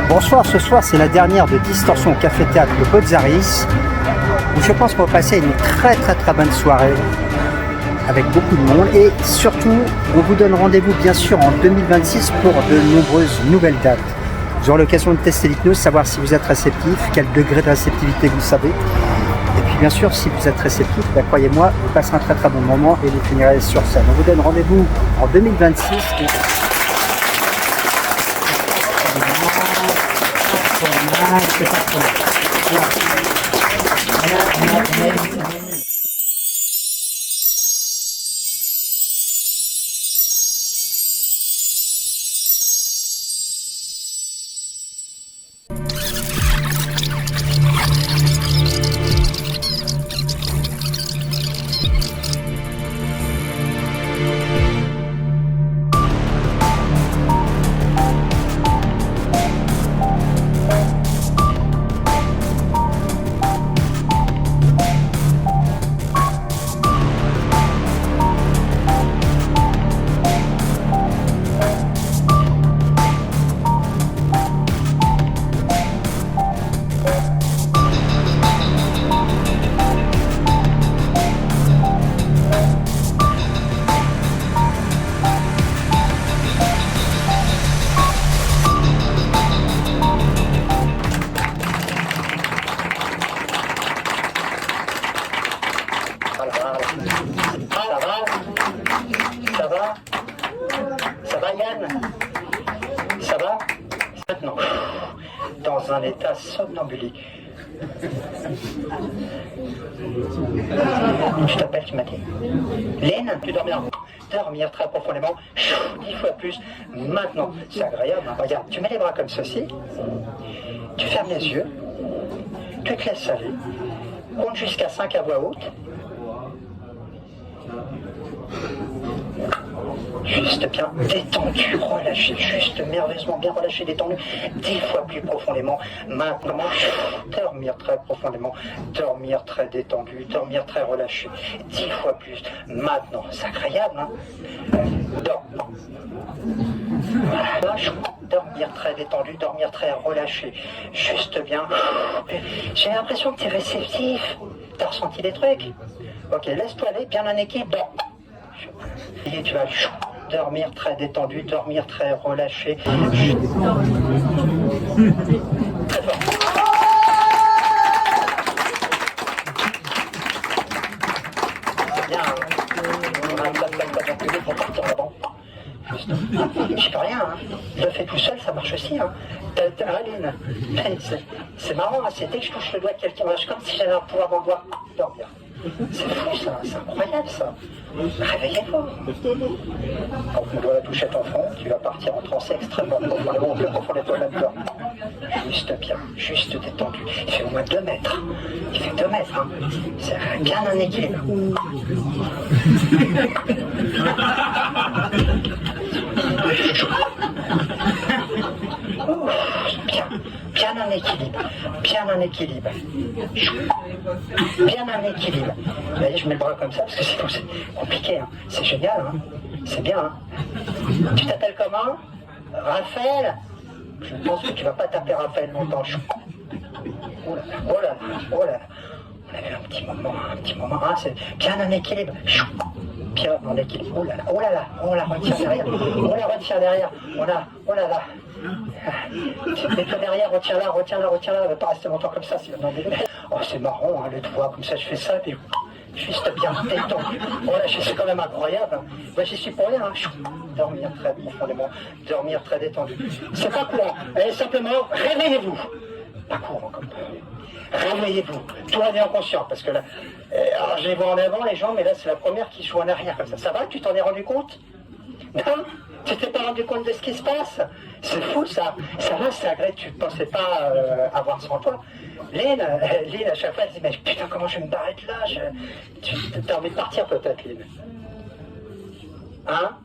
Bonsoir, ce soir c'est la dernière de Distorsion Café Théâtre de Botzaris, où je pense qu'on va passer une très bonne soirée avec beaucoup de monde, et surtout on vous donne rendez-vous bien sûr en 2026 pour de nombreuses nouvelles dates. Vous aurez l'occasion de tester l'hypnose, savoir si vous êtes réceptif, quel degré de réceptivité vous savez. Et puis bien sûr, si vous êtes réceptif, bah, croyez-moi, vous passerez un très bon moment et vous finirez sur scène. On vous donne rendez-vous en 2026. Ça va Yann? Ça va? Maintenant, dans un état somnambulique. Je t'appelle, tu m'as dit. Lynn, tu dormir très profondément, 10 fois plus. Maintenant, c'est agréable. Hein. Regarde, tu mets les bras comme ceci, tu fermes les yeux, tu te laisses aller, compte jusqu'à 5 à voix haute. Juste bien détendu, relâché, juste merveilleusement bien relâché, détendu, 10 fois plus profondément. Maintenant, dormir très profondément, dormir très détendu, dormir très relâché, 10 fois plus. Maintenant, c'est agréable, hein? Voilà, dormir très détendu, dormir très relâché, juste bien. J'ai l'impression que tu es réceptif, t'as ressenti des trucs. Ok, laisse-toi aller, bien en équilibre. Et tu vas dormir très détendu, dormir très relâché. Très fort. Bien. On a pas pour partir là-bas. Je peux rien, hein. Je le fais tout seul, ça marche aussi, hein. Aline, c'est marrant, hein. C'est dès que je touche le doigt de quelqu'un, c'est comme si j'avais un pouvoir dans le doigt. Dormir. C'est fou ça, c'est incroyable ça. Réveillez-vous. Quand tu dois toucher ton front, tu vas partir en transe extrêmement profondément, plus profond de toi là-dedans. Juste bien, juste détendu. Il fait au moins 2 mètres. Il fait 2 mètres. Hein. C'est bien un équilibre. Bien un équilibre, bien un équilibre, bien un équilibre. Vous voyez, je mets le bras comme ça parce que sinon c'est compliqué, hein. C'est génial, hein. C'est bien. Hein. Tu t'appelles comment? Raphaël? Je pense que tu vas pas taper Raphaël longtemps. Oh là là, oh là là, oh là là. On avait un petit moment, hein. C'est bien un équilibre. Bien en équilibre. Oh là là, oh là là, on la retire derrière, on la retire derrière, on a, oh là là. Mets-toi derrière, retiens-la, va pas rester longtemps comme ça, sinon oh c'est marrant, hein, les doigts, comme ça je fais ça, puis juste bien détendu. Voilà, c'est quand même incroyable. Hein. Moi j'y suis pour rien, hein. Dormir très profondément, dormir très détendu. C'est pas courant, simplement réveillez-vous. Pas courant comme réveillez-vous, tout en étant conscient, parce que là, alors je les vois en avant les gens, mais là c'est la première qui joue en arrière comme ça. Ça va, tu t'en es rendu compte? Non? Tu t'es pas rendu compte de ce qui se passe? C'est fou ça. Ça va, c'est agréable, tu ne pensais pas avoir sans toi. Lynn, à chaque fois elle dit mais putain comment je vais me barrer de là? Tu as envie de partir peut-être, Lynn? Hein?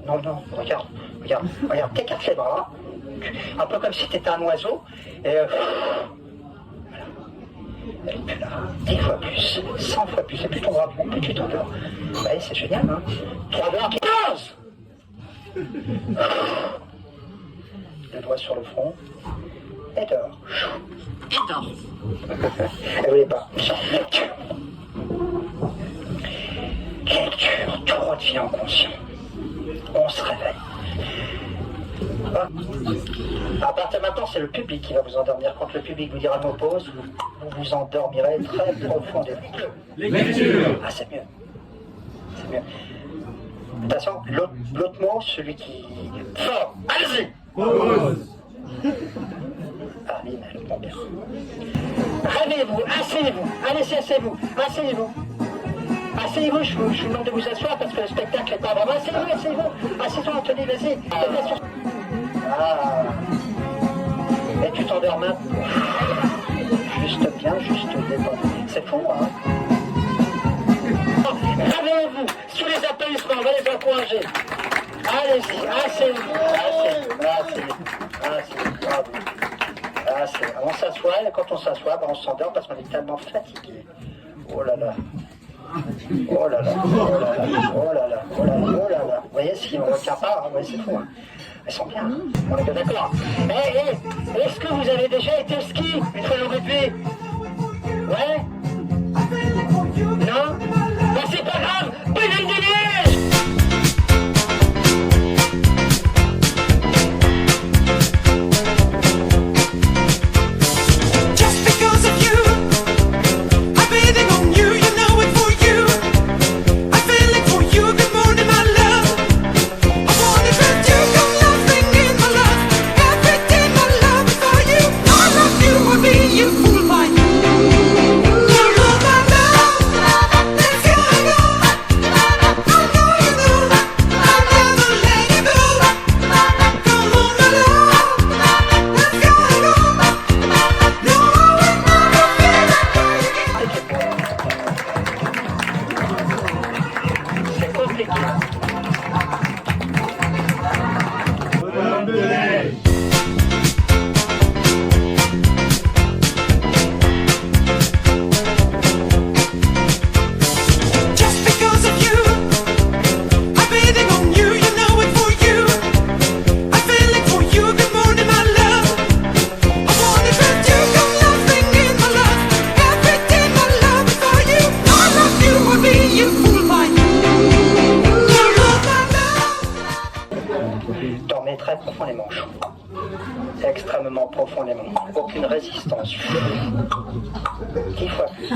Non, regarde, t'écartes les bras. Un peu comme si t'étais un oiseau. Et elle est plus là, 10 fois plus, 100 fois plus, et plus ton bras, plus tu t'endors. Vous voyez, c'est génial, hein? 3 heures, 15! le doigt sur le front, et dors. Et dors. Elle voulait pas. Lecture. Lecture, tout redevient conscient. On se réveille. À partir de maintenant, c'est le public qui va vous endormir. Quand le public vous dira nos pauses, vous vous endormirez très profondément. Lecture. Ah, c'est mieux. C'est mieux. Attention, l'autre mot, celui qui... Fort, allez-y. Pause. Ah, Lynn, elle prend bien. Réveillez-vous, asseyez-vous. Allez, asseyez-vous, asseyez-vous. Asseyez-vous, je vous demande de vous asseoir parce que le spectacle n'est pas vraiment. Asseyez-vous, asseyez-vous. Asseyez-vous, Anthony, vas-y. Ah. Et tu t'endors maintenant. Juste bien, juste détendu. C'est fou, hein? Réveillez-vous, sous les applaudissements, on va les encourager. Allez-y, asseyez-vous, asseyez-vous. On s'assoit, et quand on s'assoit, on s'endort parce qu'on est tellement fatigué. Oh là là. Oh là là, oh là là, oh là là, oh là là, oh là là. Vous voyez, si on ne retient pas, vous voyez, c'est fou. Hein. Elles sont bien, hein. On est bien d'accord. Est-ce que vous avez déjà été au ski une fois au rugby? Ouais? Non? Bah c'est pas grave, pédale de neige! Dormez très profondément, extrêmement profondément, aucune résistance. 10 fois plus.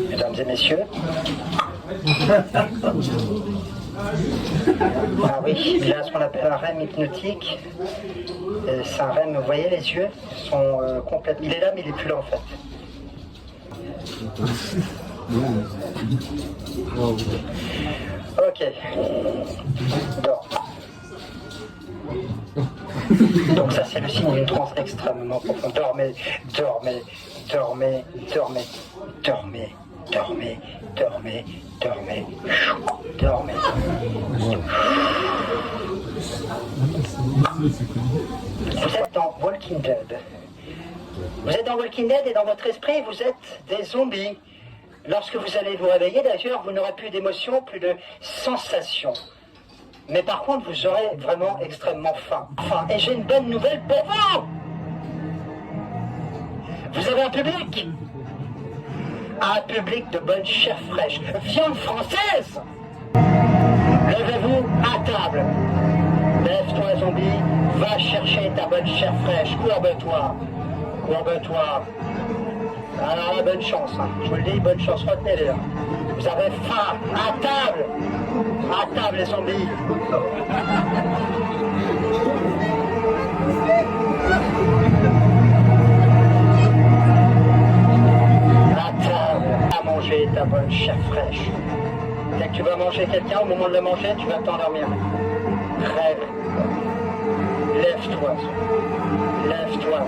Mesdames et messieurs. Ah oui, il y a ce qu'on appelle un REM hypnotique. C'est un REM, vous voyez, les yeux sont complètement... Il est là, mais il n'est plus là en fait. Ok. Dors. Donc ça c'est le signe d'une transe extrêmement profonde. Dormez, dormez, dormez, dormez, dormez, dormez, dormez, dormez, dormez. Vous êtes dans Walking Dead. Vous êtes dans Walking Dead et dans votre esprit, vous êtes des zombies. Lorsque vous allez vous réveiller, d'ailleurs, vous n'aurez plus d'émotions, plus de sensations. Mais par contre, vous aurez vraiment extrêmement faim. Et j'ai une bonne nouvelle pour vous. Vous avez un public. Un public de bonne chair fraîche. Viande française. Levez-vous à table. Lève-toi, zombie. Va chercher ta bonne chair fraîche. Courbe-toi. Courbe-toi. Alors là, bonne chance, hein. Je vous le dis, bonne chance, retenez-les. Vous avez faim, à table les zombies. À table, à manger ta bonne chair fraîche. Dès que tu vas manger quelqu'un, au moment de le manger, tu vas t'endormir. Rêve. Lève-toi. Lève-toi.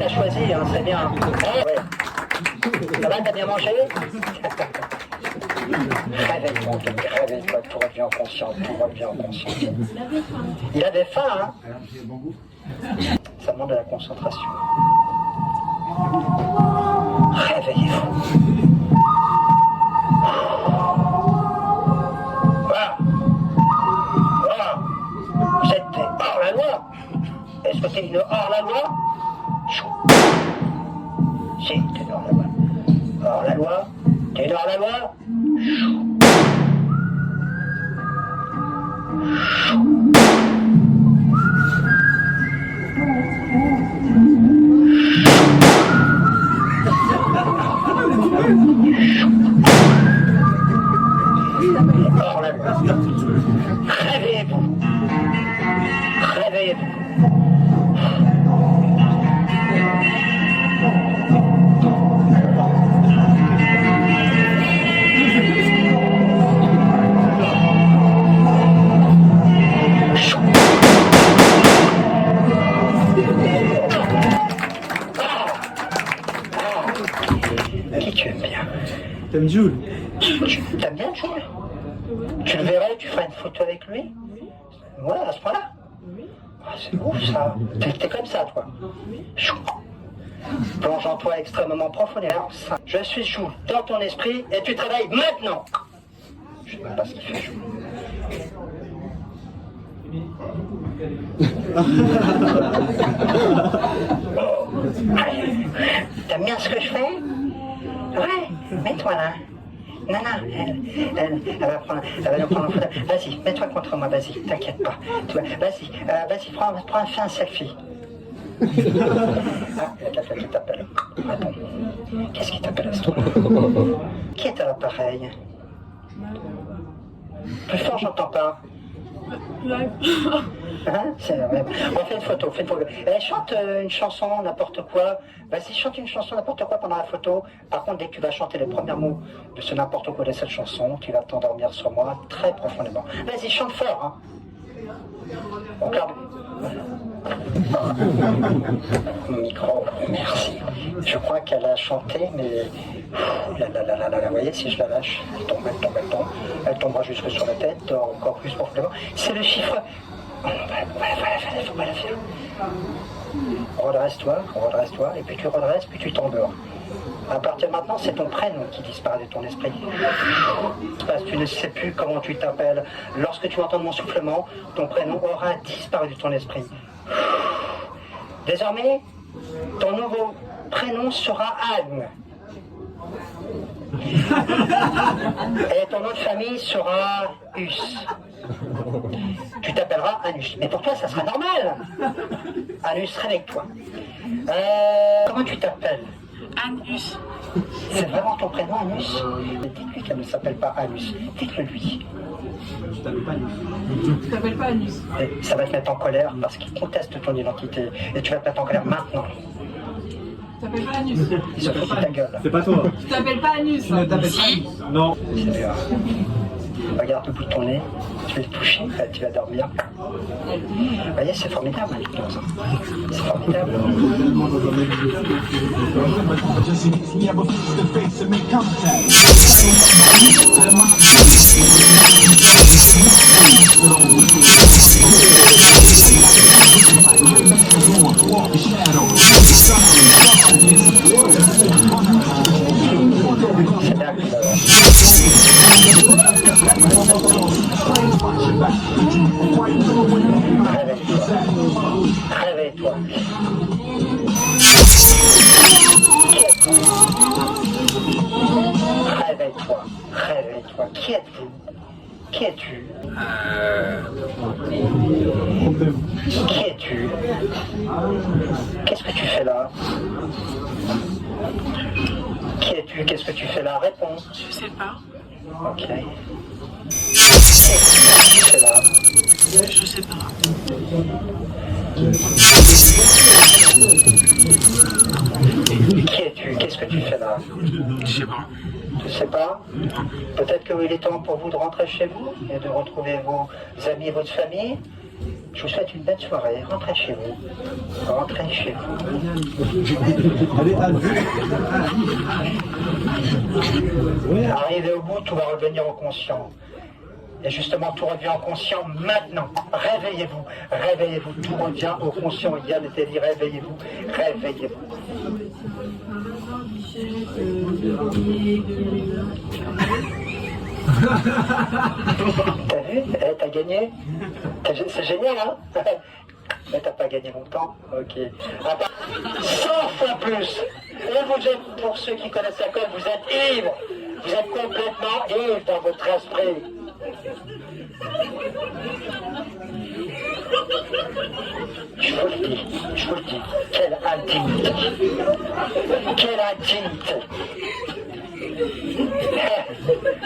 Choisi, hein, c'est bien. Ouais. Ça va, t'as bien mangé? Réveille-toi, réveille-toi, tout revient en conscience, tout revient en conscience. Il avait faim, hein? demande de la concentration. Réveillez-vous. Voilà. Voilà. Vous êtes des hors-la-loi. Est-ce que t'es une hors-la-loi? Si, t'es une hors-la-loi. Hors-la-loi. T'es une hors-la-loi. Réveillez-vous. Réveillez-vous. Qui tu aimes bien? T'aimes Jules? T'aimes bien Jules? Tu le verrais, tu ferais une photo avec lui? Ouais, à ce point-là? Ah, c'est ouf ça. T'es comme ça, toi. Plonge en toi extrêmement profondément. Je suis Jules dans ton esprit et tu travailles maintenant. Je sais même pas ce qu'il fait, Jules. T'aimes bien ce que je fais? Ouais, mets-toi là. Nana, elle va nous prendre en photo. Vas-y, mets-toi contre moi, vas-y, t'inquiète pas. Vas-y, fais un selfie. Ah, il y a quelqu'un qui t'appelle. Attends, qu'est-ce qui t'appelle à ce tour? Qui est à l'appareil? Plus fort, j'entends pas. Hein, on fait une photo, chante une chanson, n'importe quoi. Vas-y, chante une chanson, n'importe quoi pendant la photo. Par contre, dès que tu vas chanter les premiers mots de ce n'importe quoi de cette chanson, tu vas t'endormir sur moi très profondément. Vas-y, chante fort, hein. Regarde. Micro, merci. Je crois qu'elle a chanté, mais... Vous voyez, si je la lâche, elle tombe. Elle tombera jusque sur la tête, encore plus profondément. C'est le chiffre... Voilà, faut pas la faire. Redresse-toi, et plus tu redresses, plus tu t'endors. À partir de maintenant, c'est ton prénom qui disparaît de ton esprit. Parce que tu ne sais plus comment tu t'appelles. Lorsque tu entends mon soufflement, ton prénom aura disparu de ton esprit. Désormais, ton nouveau prénom sera Anne. Et ton nom de famille sera Us. Tu t'appelleras Anus. Mais pour toi, ça sera normal. Anus, réveille-toi. Comment tu t'appelles? Anus. C'est vraiment ton prénom, Anus? Dites-lui qu'elle ne s'appelle pas Anus. Dites-le lui. Je t'appelle pas Anus. Tu t'appelles pas Anus. Et ça va te mettre en colère parce qu'il conteste ton identité. Et tu vas te mettre en colère maintenant. Tu t'appelles pas Anus. Il se fout de ta gueule. C'est pas toi. Tu t'appelles pas Anus. Tu ne t'appelles pas Anus. Non. C'est bien. Regarde au bout de ton nez, tu vas te toucher, tu vas dormir. Vous voyez, c'est formidable, l'hypnose. C'est formidable. C'est bien que Réveille-toi. Réveille-toi. Qui êtes-vous? Qui es-tu? Qui es-tu? Qu'est-ce que tu fais là? Qui es-tu? Qu'est-ce que tu fais là? Réponds. Je sais pas. Ok. Qu'est-ce que tu fais là? Je sais pas. Qui es-tu? Qu'est-ce que tu fais là? Je sais pas. Tu sais pas? Peut-être qu'il est temps pour vous de rentrer chez vous et de retrouver vos amis et votre famille. Je vous souhaite une belle soirée. Rentrez chez vous. Rentrez chez vous. Allez, Anne. Arrivé au bout, tout va revenir au conscient. Et justement, tout revient au conscient maintenant. Réveillez-vous, réveillez-vous, tout revient au conscient. Yann était dit, réveillez-vous, réveillez-vous. T'as vu? T'as gagné? C'est génial, hein? Mais t'as pas gagné longtemps? Ok. 100 fois plus! Et vous êtes, pour ceux qui connaissent la code, vous êtes ivre! Vous êtes complètement ivre dans votre esprit! Je vous le dis, quelle intimité! Quelle intimité!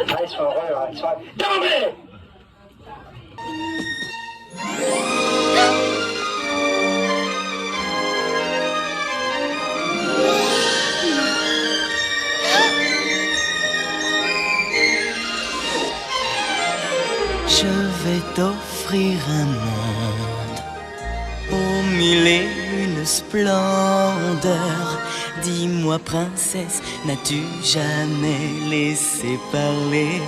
Ah, ils sont heureux, hein, ils sont heureux. Tombez! Je vais t'offrir un monde aux mille et une splendeurs. Dis-moi, princesse, n'as-tu jamais laissé parler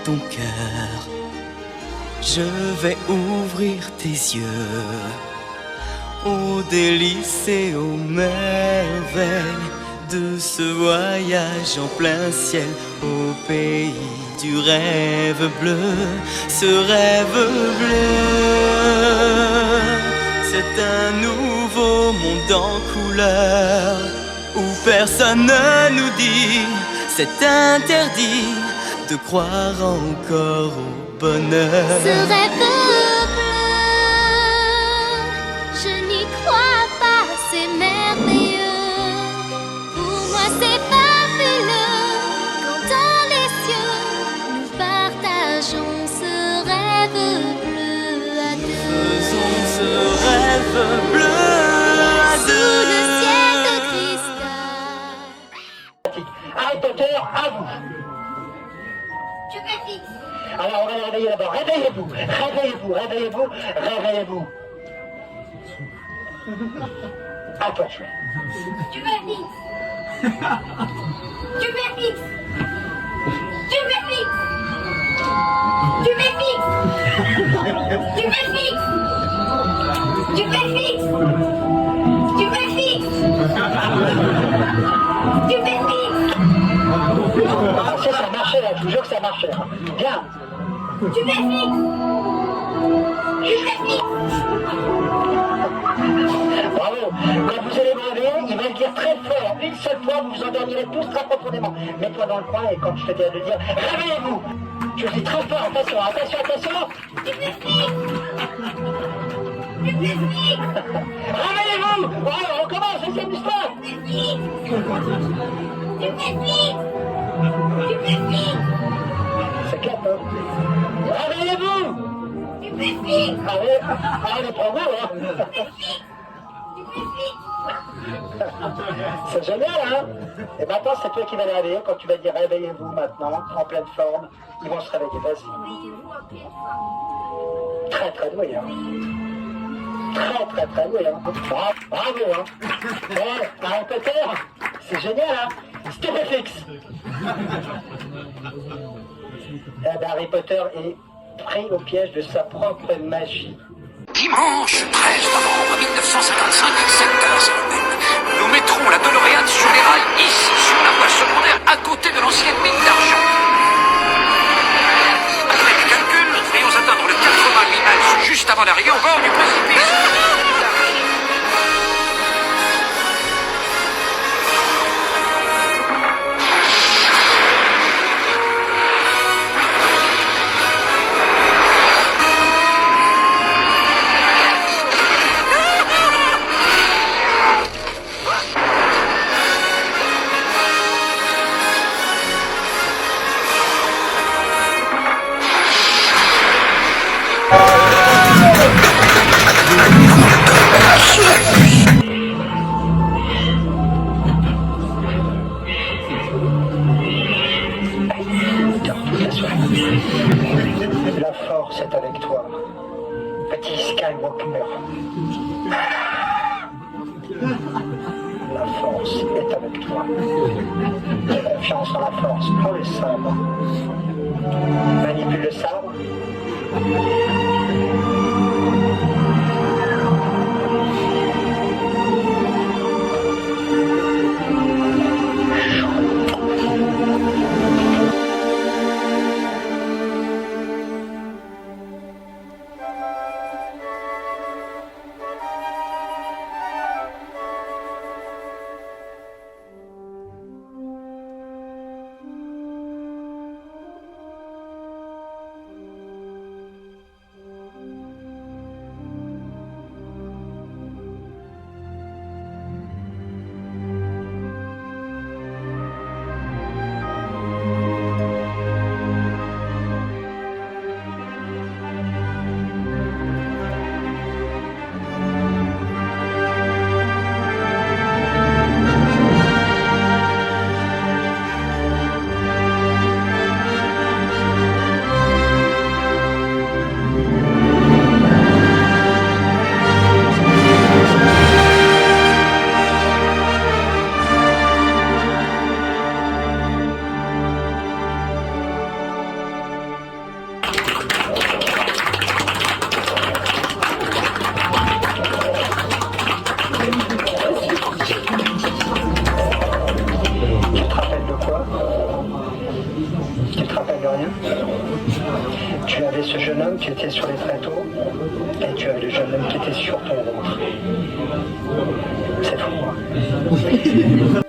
ton cœur? Je vais ouvrir tes yeux aux délices et aux merveilles de ce voyage en plein ciel au pays du rêve bleu. Ce rêve bleu, c'est un nouveau monde en couleur où personne ne nous dit c'est interdit de croire encore au bonheur. Ce rêve bleu, je n'y crois pas, c'est merveilleux. Pour moi c'est fabuleux, quand dans les cieux nous partageons ce rêve bleu à deux. Faisons ce rêve bleu à deux. Sous le ciel de cristal. Harry Potter, à vous! Je me fixe. Alors on va les réveiller d'abord. Réveillez-vous, réveillez-vous, réveillez-vous, réveillez-vous. À toi de jouer. Je me fixe. Je me fixe. Je me fixe. Je me fixe. Je me fixe. Je me fixe. Je me fixe. Je me fixe. Ah, ça marchait là, je vous jure que ça marchait. Hein. Bien. Je me fixe. Je me fixe. Bravo. Quand vous allez me réveiller, il va le dire très fort. Une seule fois, vous vous endormirez tous très profondément. Mets-toi dans le coin et quand je te dirai de dire, réveillez-vous. Je le dis très fort. Attention, attention, attention. Je me fixe. Je me fixe. Réveillez-vous. Bravo, on commence, deuxième histoire. Je me fixe. Je me fixe. Je me fixe. C'est clair, hein. Réveillez-vous. Je me fixe. Allez, prends-vous, hein. C'est génial, hein? Et maintenant, c'est toi qui vas les réveiller. Quand tu vas dire réveillez-vous maintenant, en pleine forme, ils vont se réveiller. Vas-y. Très, très doué, hein? Très, très, très doué, hein? Bravo, hein? Ouais, Harry Potter, c'est génial, hein? Stupéfix. Harry Potter est pris au piège de sa propre magie. Dimanche 13 novembre 1955, 7h01, nous mettrons la DeLorean sur les rails, ici, sur la voie secondaire, à côté de l'ancienne mine d'argent. Après les calculs, nous devrions atteindre le 88 miles juste avant d'arriver au bord du précipice. La force est avec toi, petit Skywalker. La force est avec toi. J'ai confiance en la force. Prends le sabre. Manipule le sabre. je vais même quitter sur ton ventre. C'est fou, hein.